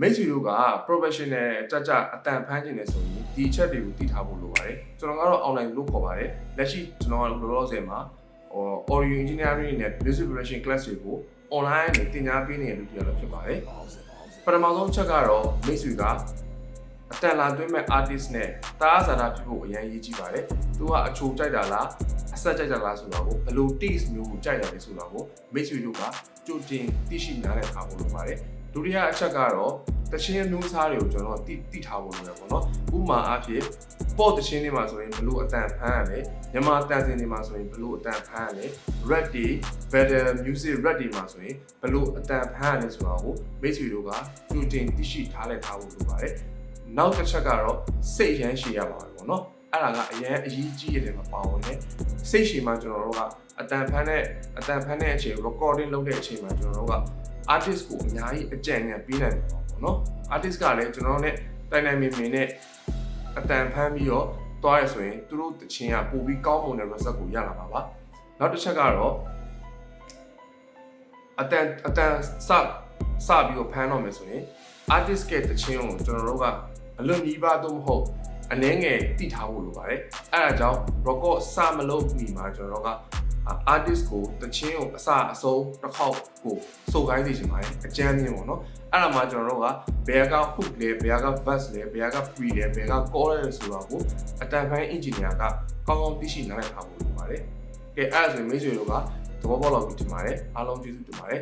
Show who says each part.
Speaker 1: မိတ်ဆွေတို့က professional ကြကြအတန်ဖမ်းခြင်းနဲ့ဆိုရင်ဒီအချက်တွေကိုသိထားဖို့လိုပါတယ်ကျွန်တော်ကတော့ online လို့ခေါ်ပါတယ်လက်ရှိကျွန်တော်ကလောလောဆယ်မှာ audio engineering နဲ့ music production class တွေကို online နဲ့သင်ကြားပေးနေတယ်လို့ပြောလို့ဖြစ်ပါတယ်ပထမဆုံးချက်ကတော့မိတ်ဆွေကအတန်လာသွင်းမဲ့ artist နဲ့တားစားတာဖြစ်ဖို့အရင်ရေးကြည့်ပါတယ်သူကအချိုကြိုက်တာလားအဆက်ကြိုက်တာလားဆိုတော့ဘယ်လို taste မျိုးကိုကြိုက်တာလဲဆိုတော့မိတ်ဆွေတို့ကကြိုတင်သိရှိနားလည်ထားဖို့လိုပါတယ်ဒုတိယအချက်ကတော့တချင်းမျိုးစားတွေကိုကျွန်တော်သိထားဖို့လိုတယ်ပေါ့နော်ဥပမာအားဖြင့်ပေါ့တချင်းတွေမှာဆိုရင်ဘလို့အတန်ဖမ်းရလဲမြန်မာတန်စင်တွေမှာဆိုရင်ဘလို့အတန်ဖမ်းရလဲ rap တွေ battle music rap တွေမှာဆိုရင်ဘလို့အတန်ဖမ်းရလဲဆိုတော့မိတ်ဆွေတို့ကကြိုတင်သိရှိထားလိုက်ထားဖို့လိုပါတယ်နောက်တစ်ချက်ကတော့စိတ်ရမ်းရှည်ရပါမယ်ပေါ့နော်အဲ့ဒါကအရင်အရေးကြီးရတယ်မှာပါဝင်တယ်စိတ်ရှည်မှာကျွန်တော်တို့ကအတန်ဖမ်းတဲ့အချိန် recording လုပ်တဲ့အချိန်မှာကျွန်တော်တို့က artist ကိုအများကြီးအကြံဉာဏ်ပေးနိုင်တယ်ပေါ့နော် artist ကလည်းကျွန်တော်နဲ့တိုင်တိုင်မင်မင်နဲ့အတန်ဖမ်းပြီးတော့တွားရဆိုရင်သူတို့တခြင်းကပို့ပြီးကောင်းမွန်တဲ့ result ကိုရလာမှာပါနောက်တစ်ချက်ကတော့အတန်စပြီးတော့ဖမ်းတော့မယ်ဆိုရင် artist ကတခြင်းကိုကျွန်တော်တို့ကအလွန်ကြီးပါတော့မဟုတ်အနည်းငယ်တည်ထားဖို့လိုပါတယ်အဲဒါကြောင့် record စမလုပ်မီမှာကျွန်တော်တို့ကartist ကိုတချင်းကိုအစအဆုံးတစ်ခေါက်ကိုစုပ်ခိုင်းနေချင်ပါတယ်အကြမ်းမြင်ပေါ့နော်အဲ့ဒါမှကျွန်တော်တို့ကဘယ်က hook လဲဘယ်က verse လဲဘယ်က pre လဲဘယ်က call လဲဆိုတော့ကိုအတန်ဖိုင်း engineer ကကောင်းကောင်းသိရှိနားလည်ထားဖို့လိုပါတယ်ကဲအဲ့ဒါဆိုမိတ်ဆွေတို့ကသဘောပေါက်လောက်ပြီထင်ပါတယ်အားလုံးကျေးဇူးတင်ပါတယ်